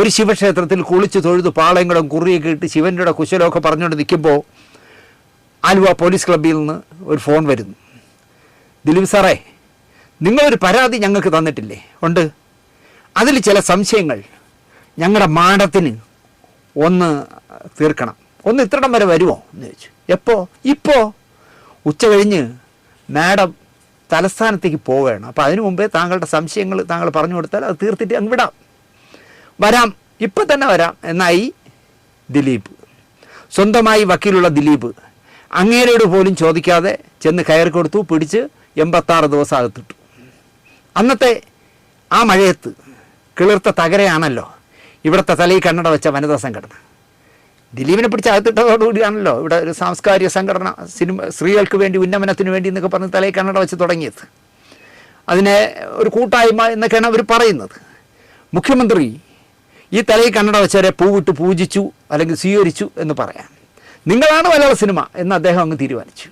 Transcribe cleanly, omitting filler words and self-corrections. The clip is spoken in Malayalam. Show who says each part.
Speaker 1: ഒരു ശിവക്ഷേത്രത്തിൽ കുളിച്ച് തൊഴുത് പാളയങ്ങളും കുറിയൊക്കെ ഇട്ട് ശിവൻ്റെ കുശലമൊക്കെ പറഞ്ഞുകൊണ്ട് നിൽക്കുമ്പോൾ ആലുവ പോലീസ് ക്ലബ്ബിൽ നിന്ന് ഒരു ഫോൺ വരുന്നു. ദിലീപ് സാറേ, നിങ്ങളൊരു പരാതി ഞങ്ങൾക്ക് തന്നിട്ടില്ലേ? ഉണ്ട്. അതിൽ ചില സംശയങ്ങൾ ഞങ്ങളുടെ മാഡത്തിന് ഒന്ന് തീർക്കണം. ഒന്ന് ഇത്രയിടം വരെ വരുമോ എന്ന് ചോദിച്ചു. എപ്പോൾ? ഇപ്പോൾ ഉച്ച കഴിഞ്ഞ് മാഡം തലസ്ഥാനത്തേക്ക് പോവുകയാണ്. അപ്പോൾ അതിനു മുമ്പേ താങ്കളുടെ സംശയങ്ങൾ താങ്കൾ പറഞ്ഞു കൊടുത്താൽ അത് തീർത്തിട്ട് അങ്ങ് വിടാം. വരാം, ഇപ്പം തന്നെ വരാം എന്നായി ദിലീപ്. സ്വന്തമായി വക്കീലുള്ള ദിലീപ് അങ്ങേരോട് പോലും ചോദിക്കാതെ ചെന്ന് കയറി കൊടുത്തു. പിടിച്ച് 86 ദിവസം അകത്തിട്ടു. അന്നത്തെ ആ മഴയത്ത് കിളിർത്ത തകരയാണല്ലോ ഇവിടുത്തെ തലയിൽ കണ്ണട വെച്ച വനിതാ സംഘടന. ദിലീപിനെ പിടിച്ച് അകത്തിട്ടതോടുകൂടിയാണല്ലോ ഇവിടെ ഒരു സാംസ്കാരിക സംഘടന സ്ത്രീകൾക്ക് വേണ്ടി ഉന്നമനത്തിന് വേണ്ടി എന്നൊക്കെ പറഞ്ഞ് തലയിൽ കണ്ണട വെച്ച് തുടങ്ങിയത്. അതിനെ ഒരു കൂട്ടായ്മ എന്നൊക്കെയാണ് അവർ പറയുന്നത്. മുഖ്യമന്ത്രി ഈ തലയിൽ കണ്ണട വെച്ചവരെ പൂവിട്ട് പൂജിച്ചു അല്ലെങ്കിൽ സ്വീകരിച്ചു എന്ന് പറയാം. നിങ്ങളാണ് മലയാള സിനിമ എന്ന് അദ്ദേഹം അങ്ങ് തീരുമാനിച്ചു.